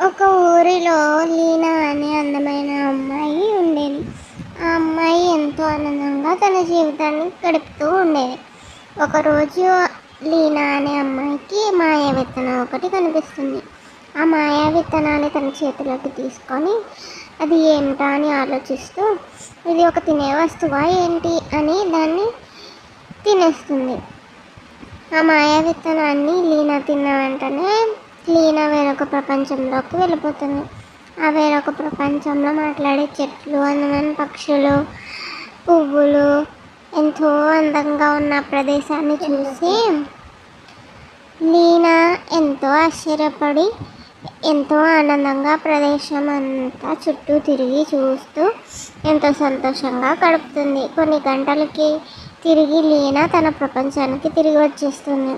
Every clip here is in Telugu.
ఒక ఊరిలో లీనా అనే అందమైన అమ్మాయి ఉండేది. ఆ అమ్మాయి ఎంతో ఆనందంగా తన జీవితాన్ని గడుపుతూ ఉండేది. ఒకరోజు లీనా అనే అమ్మాయికి మాయా విత్తనం ఒకటి కనిపిస్తుంది. ఆ మాయా విత్తనాన్ని తన చేతిలోకి తీసుకొని అది ఏమిటా అని ఆలోచిస్తూ, ఇది ఒక తినే వస్తువా ఏంటి అని దాన్ని తినేస్తుంది. ఆ మాయా విత్తనాన్ని లీనా తిన్న వెంటనే లీనా వేరొక ప్రపంచంలోకి వెళ్ళిపోతుంది. ఆ వేరొక ప్రపంచంలో మాట్లాడే చెట్లు, అందమైన పక్షులు, పువ్వులు, ఎంతో అందంగా ఉన్న ప్రదేశాన్ని చూసి లీనా ఎంతో ఆశ్చర్యపడి ఎంతో ఆనందంగా ప్రదేశం అంతా చుట్టూ తిరిగి చూస్తూ ఎంతో సంతోషంగా గడుపుతుంది. కొన్ని గంటలకి తిరిగి లీనా తన ప్రపంచానికి తిరిగి వచ్చేస్తుంది.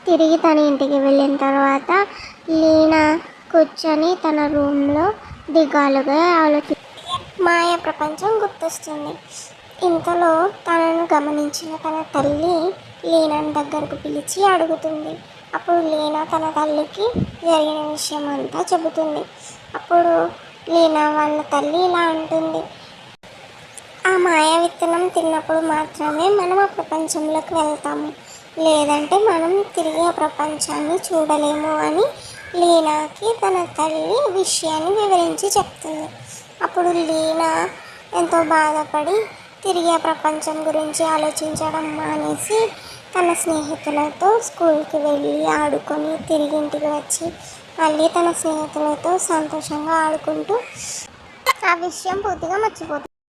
తిరిగి తన ఇంటికి వెళ్ళిన తర్వాత లీనా కూర్చొని తన రూమ్లో దిగాలుగా మాయా ప్రపంచం గుర్తొస్తుంది. ఇంతలో తనను గమనించిన తన తల్లి లీనాని దగ్గరకు పిలిచి అడుగుతుంది. అప్పుడు లీనా తన తల్లికి జరిగిన విషయం అంతా చెబుతుంది. అప్పుడు లీనా వాళ్ళ తల్లి ఇలా అంటుంది, ఆ మాయా విత్తనం తిన్నప్పుడు మాత్రమే మనం ఆ ప్రపంచంలోకి వెళ్తాము, లేదంటే మనం తిరిగి ఆ ప్రపంచాన్ని చూడలేము అని లీనాకి తన తల్లి విషయాన్ని వివరించి చెప్తుంది. అప్పుడు లీనా ఎంతో బాధపడి తిరిగి ఆ ప్రపంచం గురించి ఆలోచించడం మానేసి తన స్నేహితులతో స్కూల్కి వెళ్ళి ఆడుకొని తిరిగి ఇంటికి వచ్చి మళ్ళీ తన స్నేహితులతో సంతోషంగా ఆడుకుంటూ ఆ విషయం పూర్తిగా మర్చిపోతుంది.